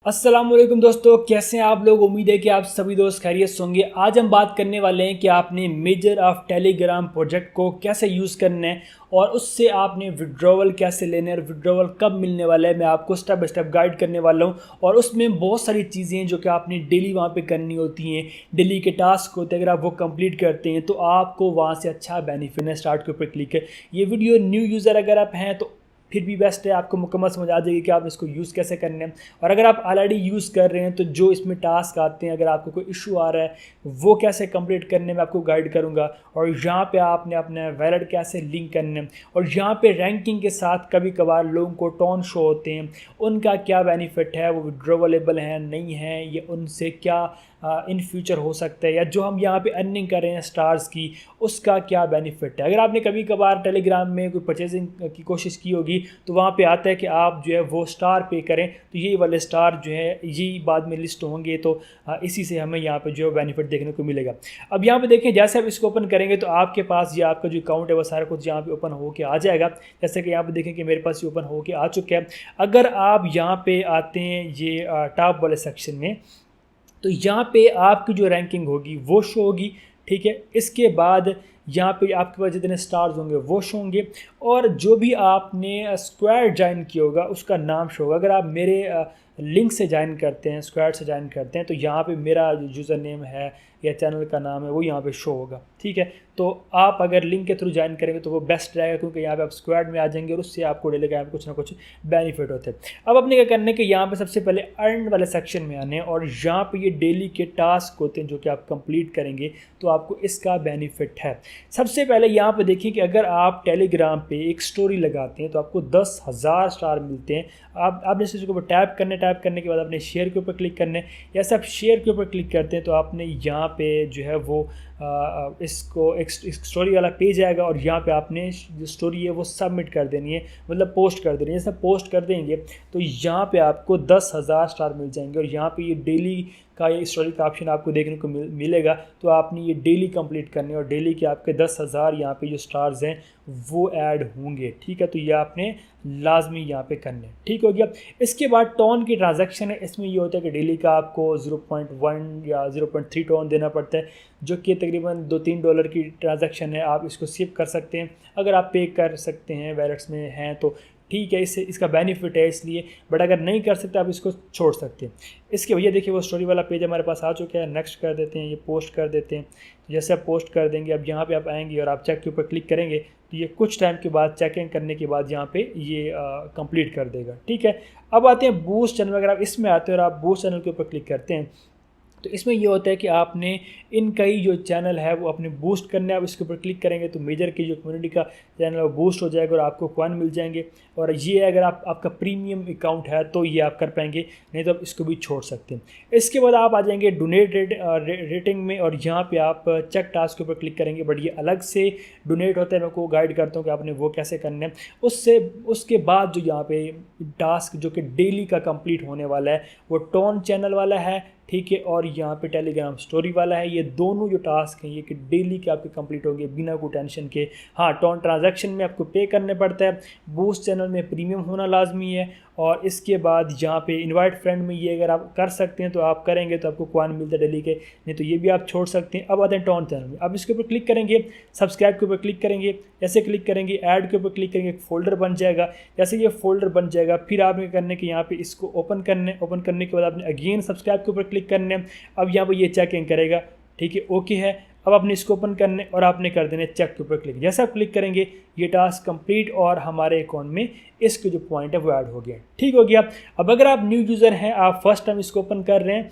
अस्सलाम वालेकुम दोस्तों, कैसे हैं आप लोग। उम्मीद है कि आप सभी दोस्त खैरियत से होंगे। आज हम बात करने वाले हैं कि आपने मेजर ऑफ टेलीग्राम प्रोजेक्ट को कैसे यूज़ करना है और उससे आपने विड्रॉवल कैसे लेना है और विड्रॉवल कब मिलने वाला है। मैं आपको स्टेप बाय स्टेप गाइड करने वाला हूं और उसमें बहुत सारी चीज़ें हैं जो कि आपने डेली वहां पे करनी होती हैं। डेली के टास्क होते हैं, अगर आप वो कंप्लीट करते हैं तो आपको वहां से अच्छा बेनिफिट है। स्टार्ट के ऊपर क्लिक है। ये वीडियो न्यू यूज़र अगर आप हैं तो फिर भी बेस्ट है, आपको मुकम्मल समझ आ जाएगी कि आप इसको यूज़ कैसे करने हैं। और अगर आप ऑलरेडी यूज़ कर रहे हैं तो जो इसमें टास्क आते हैं, अगर आपको कोई इशू आ रहा है वो कैसे कंप्लीट करने में आपको गाइड करूंगा। और यहाँ पे आपने अपना वैलेट कैसे लिंक करना है और यहाँ पे रैंकिंग के साथ कभी कभार लोगों को टोन शो होते हैं, उनका क्या बेनिफिट है, वो विड्रॉवलेबल हैं नहीं है, ये उनसे क्या इन फ्यूचर हो सकता है, या जो हम यहाँ पे अर्निंग कर रहे हैं स्टार्स की उसका क्या बेनिफिट है। अगर आपने कभी कभार टेलीग्राम में कोई परचेजिंग की कोशिश की होगी तो वहाँ पे आता है कि आप जो है वो स्टार पे करें तो ये वाले स्टार जो है ये बाद में लिस्ट होंगे, तो इसी से हमें यहाँ पे जो है बेनिफिट देखने को मिलेगा। अब यहाँ पे देखें, जैसे आप इसको ओपन करेंगे तो आपके पास ये आपका जो अकाउंट है वो सारा कुछ यहाँ पे ओपन होके आ जाएगा। जैसे कि यहाँ पे देखें कि मेरे पास ये ओपन होके आ चुका है। अगर आप यहाँ पे आते हैं ये टॉप वाले सेक्शन में तो यहाँ पे आपकी जो रैंकिंग होगी वो शो होगी, ठीक है। इसके बाद यहाँ पे आपके पास जितने स्टार्स होंगे वो शो होंगे और जो भी आपने स्क्वाड ज्वाइन किया होगा उसका नाम शो होगा। अगर आप मेरे लिंक से ज्वाइन करते हैं, स्क्वाड से ज्वाइन करते हैं, तो यहाँ पे मेरा जो यूज़र नेम है या चैनल का नाम है वो यहाँ पे शो होगा, ठीक है। तो आप अगर लिंक के थ्रू ज्वाइन करेंगे तो वो बेस्ट रहेगा, क्योंकि यहाँ पे आप स्क्वाड में आ जाएंगे और उससे आपको डेली का यहाँ पे कुछ ना कुछ बेनिफिट होते हैं। अब अपने क्या करने के, यहाँ पे सबसे पहले अर्न वाले सेक्शन में आने और यहाँ पे ये डेली के टास्क होते हैं जो कि आप कंप्लीट करेंगे तो आपको इसका बेनिफिट है। सबसे पहले यहाँ पे देखिए कि अगर आप टेलीग्राम पे एक स्टोरी लगाते हैं तो आपको 10,000 स्टार मिलते हैं। आपने इसके ऊपर टैप करने के बाद आपने शेयर के ऊपर क्लिक करने, जैसे आप शेयर के ऊपर क्लिक करते हैं तो आपने यहाँ पे जो है वो इसको एक स्टोरी वाला पेज आएगा और यहाँ पे आपने जो स्टोरी है वो सबमिट कर देनी है, मतलब पोस्ट कर देनी है। जैसे पोस्ट कर देंगे तो यहाँ पे आपको 10,000 स्टार मिल जाएंगे और यहाँ पे ये डेली का ये स्टोरी का ऑप्शन आपको देखने को मिलेगा। तो आपने ये डेली कंप्लीट करने और डेली के आपके 10,000 यहाँ पे जो स्टार्स हैं वो ऐड होंगे, ठीक है। तो ये आपने लाजमी यहाँ पे करने, ठीक हो गया। इसके बाद टोन की ट्रांजैक्शन है, इसमें ये होता है कि डेली का आपको 0.1 या 0.3 टोन देना पड़ता है, जो कि तकरीबन $2-3 की ट्रांजैक्शन है। आप इसको सेव कर सकते हैं अगर आप पे कर सकते हैं, वैलेट्स में हैं तो ठीक है, इससे इसका बेनिफिट है इसलिए। बट अगर नहीं कर सकते आप इसको छोड़ सकते हैं। इसके भैया देखिए वो स्टोरी वाला पेज हमारे पास आ चुका है। नेक्स्ट कर देते हैं, ये पोस्ट कर देते हैं। तो जैसे आप पोस्ट कर देंगे, अब यहाँ पे आप आएंगे और आप चेक के ऊपर क्लिक करेंगे तो ये कुछ टाइम के बाद चेकिंग करने के बाद यहाँ पे ये कंप्लीट कर देगा, ठीक है। अब आते हैं बूस्ट चैनल। अगर आप इसमें आते हैं और आप बूस्ट चैनल के ऊपर क्लिक करते हैं तो इसमें ये होता है कि आपने इनका ही जो चैनल है वो अपने बूस्ट करना है। आप इसके ऊपर क्लिक करेंगे तो मेजर की जो कम्युनिटी का चैनल है वो बूस्ट हो जाएगा और आपको कॉइन मिल जाएंगे। और ये अगर आपका प्रीमियम अकाउंट है तो ये आप कर पाएंगे, नहीं तो आप इसको भी छोड़ सकते हैं। इसके बाद आप आ जाएंगे डोनेट रेटिंग में और यहाँ पे आप चेक टास्क के ऊपर क्लिक करेंगे। बट ये अलग से डोनेट होता है, मैं आपको गाइड करता हूँ कि आपने वो कैसे करना है। उसके बाद जो यहाँ पे टास्क जो कि डेली का कंप्लीट होने वाला है वो टोन चैनल वाला है, ठीक है। और यहाँ पे टेलीग्राम स्टोरी वाला है। ये दोनों जो टास्क हैं ये कि डेली के आपके कंप्लीट होंगे बिना कोई टेंशन के। हाँ, टोन ट्रांजैक्शन में आपको पे करने पड़ता है, बूस्ट चैनल में प्रीमियम होना लाजमी है। और इसके बाद यहाँ पे इनवाइट फ्रेंड में ये अगर आप कर सकते हैं तो आप करेंगे तो आपको कॉइन मिलता है डेली के, नहीं तो ये भी आप छोड़ सकते हैं। अब आते हैं टोन चैनल में। अब इसके ऊपर क्लिक करेंगे, सब्सक्राइब के ऊपर क्लिक करेंगे, जैसे क्लिक करेंगे ऐड के ऊपर क्लिक करेंगे, एक फोल्डर बन जाएगा। जैसे ये फोल्डर बन जाएगा फिर आपने करने के यहाँ पे इसको ओपन करने के बाद आपने अगेन सब्सक्राइब के ऊपर क्लिक करने। अब यहाँ पर ये चेकिंग करेगा, ठीक है, ओके है। अब आपने इसको ओपन करने और आपने कर देने चेक के ऊपर क्लिक। जैसे आप क्लिक करेंगे ये टास्क कंप्लीट और हमारे अकाउंट में इसके जो पॉइंट है वो ऐड हो गया, ठीक हो गया। अब अगर आप न्यू यूज़र हैं, आप फर्स्ट टाइम इसको ओपन कर रहे हैं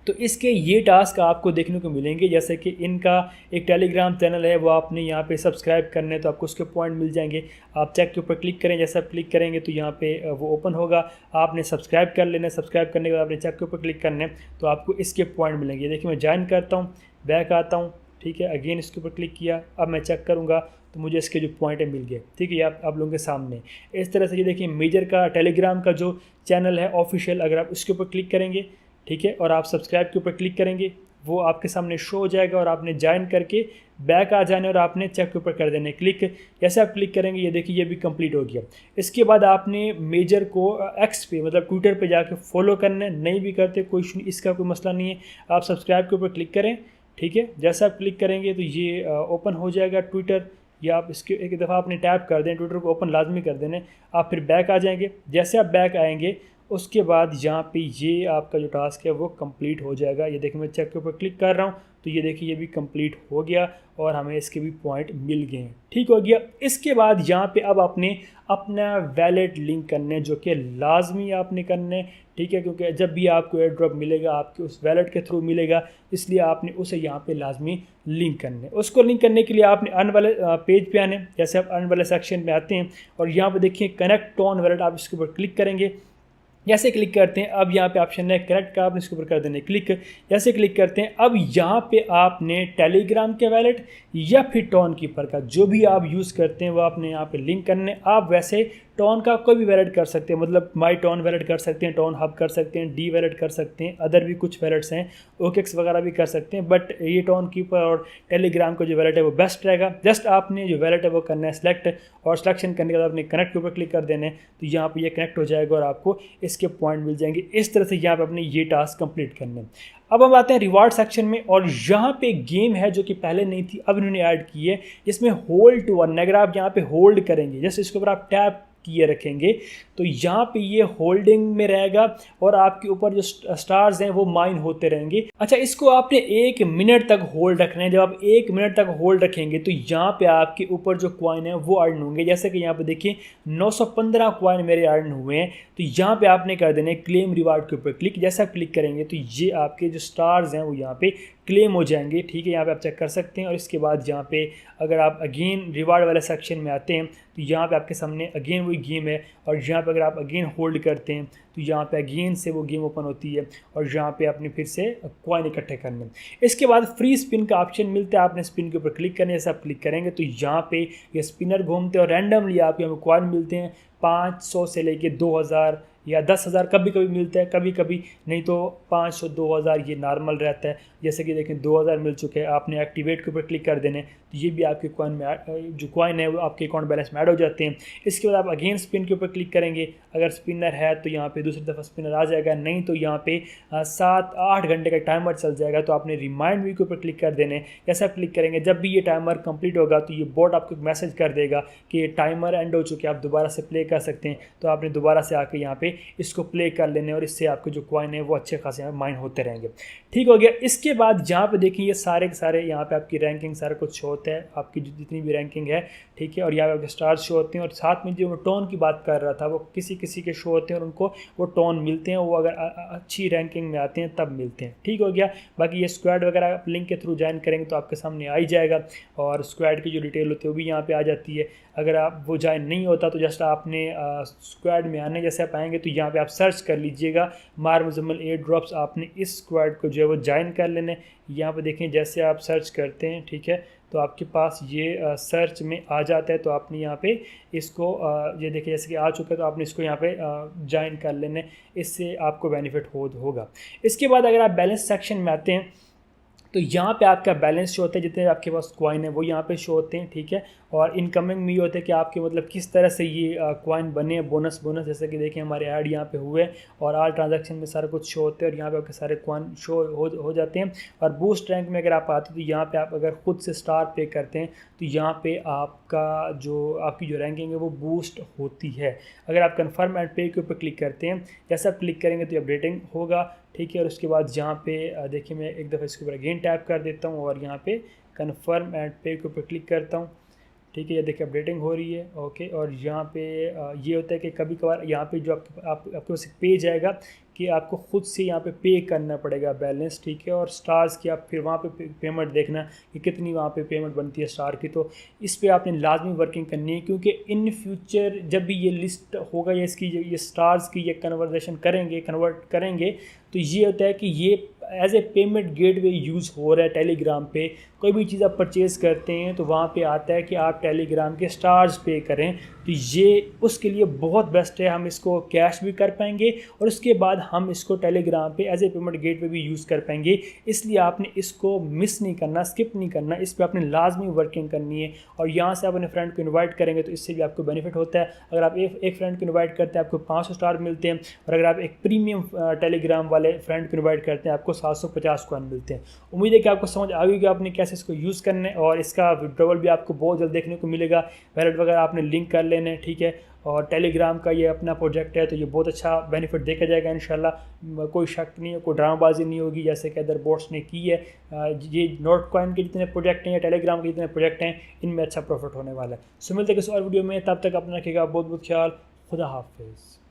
तो इसके ये टास्क आपको देखने को मिलेंगे। जैसे कि इनका एक टेलीग्राम चैनल है वो आपने यहाँ पे सब्सक्राइब करने हैं तो आपको उसके पॉइंट मिल जाएंगे। आप चेक के ऊपर क्लिक करें, जैसे आप क्लिक करेंगे तो यहाँ पे वो ओपन होगा। आपने सब्सक्राइब कर लेना, सब्सक्राइब करने के बाद आपने चेक के ऊपर क्लिक करने तो आपको इसके पॉइंट मिलेंगे। देखिए मैं ज्वाइन करता हूँ, बैक आता हूँ, ठीक है, अगेन इसके ऊपर क्लिक किया। अब मैं चेक करूँगा तो मुझे इसके जो पॉइंट है मिल गए, ठीक है। आप लोगों के सामने इस तरह से ये देखिए मेजर का टेलीग्राम का जो चैनल है ऑफिशियल, अगर आप उसके ऊपर क्लिक करेंगे, ठीक है, और आप सब्सक्राइब के ऊपर क्लिक करेंगे वो आपके सामने शो हो जाएगा और आपने ज्वाइन करके बैक आ जाना और आपने चेक के ऊपर कर देना क्लिक। जैसे आप क्लिक करेंगे ये देखिए ये भी कंप्लीट हो गया। इसके बाद आपने मेजर को एक्स पे मतलब ट्विटर पे जाके फॉलो करना है, नहीं भी करते कोई इसका कोई मसला नहीं है। आप सब्सक्राइब के ऊपर क्लिक करें, ठीक है। जैसे आप क्लिक करेंगे तो ये ओपन हो जाएगा ट्विटर, या आप इसके एक दफ़ा आपने टैप कर दें, ट्विटर को ओपन लाजमी कर देने। आप फिर बैक आ जाएंगे। जैसे आप बैक आएंगे उसके बाद यहाँ पे ये आपका जो टास्क है वो कंप्लीट हो जाएगा। ये देखिए मैं चेक के ऊपर क्लिक कर रहा हूँ तो ये देखिए ये भी कंप्लीट हो गया और हमें इसके भी पॉइंट मिल गए हैं, ठीक हो गया। इसके बाद यहाँ पे अब आपने अपना वैलेट लिंक करने जो कि लाजमी आपने करने, ठीक है, क्योंकि जब भी आपको एयर ड्रॉप मिलेगा आपके उस वैलेट के थ्रू मिलेगा, इसलिए आपने उसे यहाँ पे लाजमी लिंक करने। उसको लिंक करने के लिए आपने अर्न वाले पेज पे आने। जैसे आप अर्न वाले सेक्शन में आते हैं और यहाँ पे देखिए कनेक्ट टोन वैलेट, आप इसके ऊपर क्लिक करेंगे। जैसे क्लिक करते हैं अब यहाँ पे ऑप्शन है करेक्ट का, आपने इसके ऊपर कर देने क्लिक। जैसे क्लिक करते हैं अब यहाँ पे आपने टेलीग्राम के वैलेट या फिर टोन कीपर का जो भी आप यूज़ करते हैं वो आपने यहाँ पे लिंक करने। आप वैसे टोन का कोई भी वैलेट कर सकते हैं, मतलब माई टोन वैलेट कर सकते हैं, टोन हब कर सकते हैं, डी वैलेट कर सकते हैं, अदर भी कुछ वैलेट्स हैं, ओकेक्स वगैरह भी कर सकते हैं। बट ये टोन कीपर और टेलीग्राम का जो वैलेट है वो बेस्ट रहेगा। जस्ट आपने जो वैलेट है वो करना है सिलेक्ट, और सिलेक्शन करने के बाद आपने कनेक्ट के ऊपर क्लिक कर देने, तो यहाँ पे ये कनेक्ट हो जाएगा और आपको इसके पॉइंट मिल जाएंगे। इस तरह से यहाँ पे अपने ये टास्क कंप्लीट करने। अब हम आते हैं रिवार्ड सेक्शन में, और यहाँ पे गेम है जो कि पहले नहीं थी, अब इन्होंने ऐड की है, जिसमें होल्ड टू अर्न। अगर आप यहाँ पे होल्ड करेंगे, जैसे इसके ऊपर आप टैप किए रखेंगे तो यहाँ पे ये होल्डिंग में रहेगा और आपके ऊपर जो स्टार्स हैं वो माइन होते रहेंगे। अच्छा, इसको आपने 1 मिनट तक होल्ड रखना है। जब आप 1 मिनट तक होल्ड रखेंगे तो यहाँ पे आपके ऊपर जो कॉइन है वो अर्न होंगे। जैसे कि यहाँ पे देखिए 915 कॉइन मेरे अर्न हुए हैं, तो यहाँ पे आपने कर देने क्लेम रिवार्ड के ऊपर क्लिक। जैसा आप क्लिक करेंगे तो ये आपके जो स्टार्स हैं वो यहाँ पे क्लेम हो जाएंगे, ठीक है। यहाँ पे आप चेक कर सकते हैं। और इसके बाद यहाँ पे अगर आप अगेन रिवार्ड वाले सेक्शन में आते हैं तो यहाँ पे आपके सामने अगेन वही गेम है, और यहाँ पे अगर आप अगेन होल्ड करते हैं तो यहाँ पे अगेन से वो गेम ओपन होती है और यहाँ पे आपने फिर से कॉइन इकट्ठे करने। इसके बाद फ्री स्पिन का ऑप्शन मिलता है, आपने स्पिन के ऊपर क्लिक करने। जैसे आप क्लिक करेंगे तो यहाँ पे ये स्पिनर घूमते हैं और रैंडमली आपको यहाँ पे कॉइन मिलते हैं 500 से लेके 2000 या 10,000 कभी कभी मिलता है, कभी कभी नहीं तो 500 2000 ये नॉर्मल रहता है। जैसे कि देखें 2000 मिल चुके हैं, आपने एक्टिवेट के ऊपर क्लिक कर देने तो ये भी आपके कॉइन में जो कॉइन है वो आपके अकाउंट बैलेंस में ऐड हो जाते हैं। इसके बाद आप अगेन स्पिन के ऊपर क्लिक करेंगे। अगर स्पिनर है तो यहाँ पे दूसरी दफ़ा स्पिनर आ जाएगा, नहीं तो यहाँ पे 7-8 घंटे का टाइमर चल जाएगा। तो आपने रिमाइंड मी के ऊपर क्लिक कर देने। जैसे आप क्लिक करेंगे जब भी ये टाइमर कंप्लीट होगा तो ये बोर्ड आपको मैसेज कर देगा कि ये टाइमर एंड हो चुके हैं, आप दोबारा से प्ले कर सकते हैं। तो आपने दोबारा से आके यहाँ पे इसको प्ले कर लेने और इससे आपके जो कॉइन है वो अच्छे खासे माइन होते रहेंगे, ठीक हो गया। इसके बाद यहाँ पे देखिए ये सारे के सारे यहाँ पे आपकी रैंकिंग सारा कुछ शो होता है, आपकी जितनी भी रैंकिंग है, ठीक है। और यहाँ पे आपके स्टार्स शो होते हैं, और साथ में जो मैं टोन की बात कर रहा था वो किसी किसी के शो होते हैं और उनको वो टोन मिलते हैं, वो अगर अच्छी रैंकिंग में आते हैं तब मिलते हैं, ठीक हो गया। बाकी ये स्क्वाड वगैरह आप लिंक के थ्रू ज्वाइन करेंगे तो आपके सामने आ ही जाएगा, और स्क्वाड की जो डिटेल होती है वो भी यहाँ पे आ जाती है। अगर आप वो ज्वाइन नहीं होता तो जस्ट आपने स्क्वाड में आने, जैसे आप आएंगे तो यहाँ पे आप सर्च कर लीजिएगा मार मुजम्मल एयर ड्रॉप्स, आपने इस स्क्वाड को जो है वो ज्वाइन कर लेने। यहाँ पे देखें जैसे आप सर्च करते हैं, ठीक है, तो आपके पास ये सर्च में आ जाता है। तो आपने यहाँ पे इसको ये देखिए जैसे कि आ चुका है, तो आपने इसको यहाँ पे ज्वाइन कर लेने, इससे आपको बेनिफिट होगा। इसके बाद अगर आप बैलेंस सेक्शन में आते हैं तो यहाँ पे आपका बैलेंस शो होता है, जितने आपके पास कॉइन है वो यहाँ पे शो होते हैं, ठीक है। और इनकमिंग में ये होता है कि आपके मतलब किस तरह से ये कॉइन बने, बोनस जैसे कि देखिए हमारे ऐड यहाँ पे हुए और ऑल ट्रांजैक्शन में सारा कुछ शो होते हैं और यहाँ पे आपके सारे कॉइन शो हो जाते हैं। और बूस्ट रैंक में अगर आप आते हैं तो यहाँ पे आप अगर खुद से स्टार पे करते हैं तो यहाँ पे आपकी जो रैंकिंग है वो बूस्ट होती है। अगर आप कन्फर्म एंड पे के ऊपर क्लिक करते हैं, जैसे आप क्लिक करेंगे तो ये अपडेटिंग होगा, ठीक है। और उसके बाद यहाँ पे देखिए मैं एक दफ़ा इसके ऊपर अगेन टैप कर देता हूँ और यहाँ पे कन्फर्म एंड पे के ऊपर क्लिक करता हूँ, ठीक है। ये देखिए अपडेटिंग हो रही है, ओके। और यहाँ पे ये होता है कि कभी कभार यहाँ पे जो आपके पास एक पेज आएगा कि आपको ख़ुद से यहाँ पे पे करना पड़ेगा बैलेंस, ठीक है। और स्टार्स की आप फिर वहाँ पे पेमेंट देखना कि कितनी वहाँ पे पेमेंट बनती है स्टार की। तो इस पे आपने लाजमी वर्किंग करनी है, क्योंकि इन फ्यूचर जब भी ये लिस्ट होगा या इसकी ये स्टार्स की ये कन्वर्ट करेंगे तो ये होता है कि ये as a payment gateway use हो रहा है टेलीग्राम पे। कोई भी चीज़ आप परचेज़ करते हैं तो वहाँ पे आता है कि आप टेलीग्राम के स्टार्स पे करें, तो ये उसके लिए बहुत बेस्ट है। हम इसको कैश भी कर पाएंगे और उसके बाद हम इसको टेलीग्राम पे एज ए पेमेंट गेटवे भी यूज़ कर पाएंगे। इसलिए आपने इसको मिस नहीं करना, स्किप नहीं करना, इस पर आपने लाजमी वर्किंग करनी है। और यहाँ से आप अपने फ्रेंड को इन्वाइट करेंगे तो इससे भी आपको बेनिफिट होता है। अगर आप एक फ्रेंड को इन्वाइट करते हैं आपको 500 स्टार मिलते हैं, और अगर आप एक प्रीमियम टेलीग्राम वाले फ्रेंड को इन्वाइट करते हैं आपको 750 कॉइन मिलते हैं। उम्मीद है कि आपको समझ आ गई कि आपने कैसे इसको यूज़ करना है, और इसका विड्रॉवल भी आपको बहुत जल्द देखने को मिलेगा। वैलेट वगैरह आपने लिंक कर लेने, ठीक है। और टेलीग्राम का ये अपना प्रोजेक्ट है तो ये बहुत अच्छा बेनिफिट देखा जाएगा इंशाल्लाह। कोई शक नहीं है, कोई ड्रामाबाजी नहीं होगी जैसे कि अदर बोट्स ने की है। ये नोट कॉइन के जितने प्रोजेक्ट हैं या टेलीग्राम के जितने प्रोजेक्ट हैं इनमें अच्छा प्रॉफिट होने वाला है। सो मिलते हैं किसी और वीडियो में, तब तक अपना रखिएगा बहुत बहुत ख्याल। खुदा हाफिज़।